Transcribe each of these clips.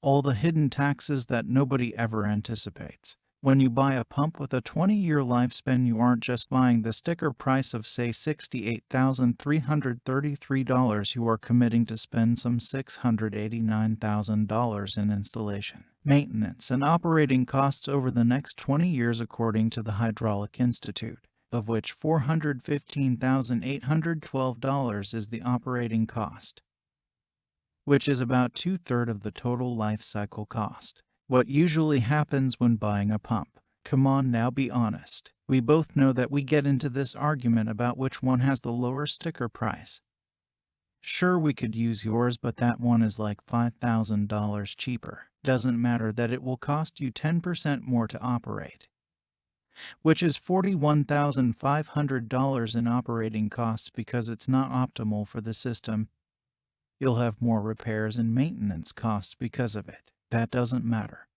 All the hidden taxes that nobody ever anticipates. When you buy a pump with a 20-year lifespan, you aren't just buying the sticker price of, say, $68,333. You are committing to spend some $689,000 in installation, maintenance, and operating costs over the next 20 years, according to the Hydraulic Institute, of which $415,812 is the operating cost, which is about two-thirds of the total life cycle cost. What usually happens when buying a pump? Come on now, be honest. We both know that we get into this argument about which one has the lower sticker price. Sure, we could use yours, but that one is like $5,000 cheaper. Doesn't matter that it will cost you 10% more to operate, which is $41,500 in operating costs because it's not optimal for the system. You'll have more repairs and maintenance costs because of it. That doesn't matter.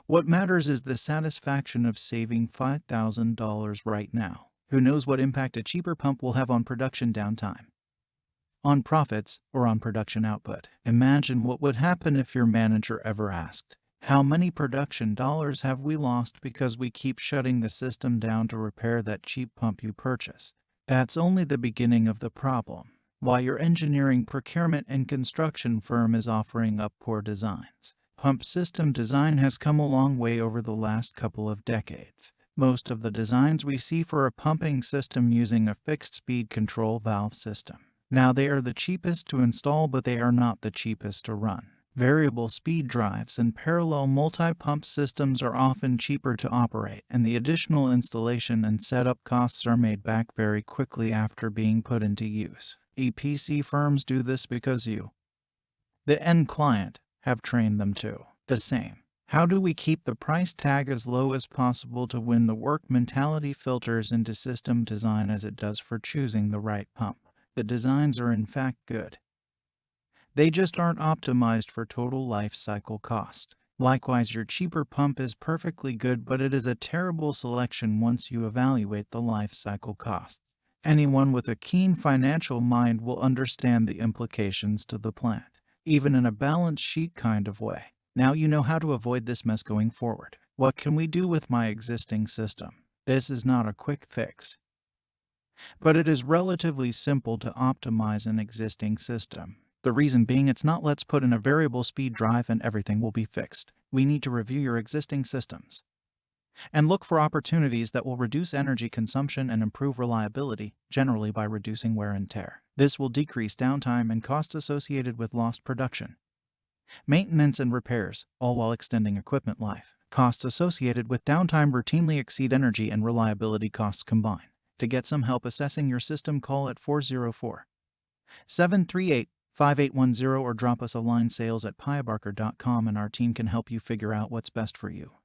What matters is the satisfaction of saving $5,000 right now. Who knows what impact a cheaper pump will have on production downtime, on profits, or on production output. Imagine what would happen if your manager ever asked, "How many production dollars have we lost because we keep shutting the system down to repair that cheap pump you purchase?" That's only the beginning of the problem. While your engineering, procurement, and construction firm is offering up poor designs, pump system design has come a long way over the last couple of decades. Most of the designs we see for a pumping system using a fixed-speed control valve system. Now, they are the cheapest to install, but they are not the cheapest to run. Variable speed drives and parallel multi-pump systems are often cheaper to operate, and the additional installation and setup costs are made back very quickly after being put into use. EPC firms do this because you, the end client, have trained them to. The same. How do we keep the price tag as low as possible to win the work mentality filters into system design as it does for choosing the right pump? The designs are in fact good. They just aren't optimized for total life cycle cost. Likewise, your cheaper pump is perfectly good, but it is a terrible selection once you evaluate the life cycle costs. Anyone with a keen financial mind will understand the implications to the plant, even in a balance sheet kind of way. Now you know how to avoid this mess going forward. What can we do with my existing system? This is not a quick fix, but it is relatively simple to optimize an existing system. The reason being, it's not let's put in a variable speed drive and everything will be fixed. We need to review your existing systems and look for opportunities that will reduce energy consumption and improve reliability, generally by reducing wear and tear. This will decrease downtime and costs associated with lost production, maintenance, and repairs, all while extending equipment life. Costs associated with downtime routinely exceed energy and reliability costs combined. To get some help assessing your system, call at 404-738-5810 or drop us a line, sales@piabarker.com, and our team can help you figure out what's best for you.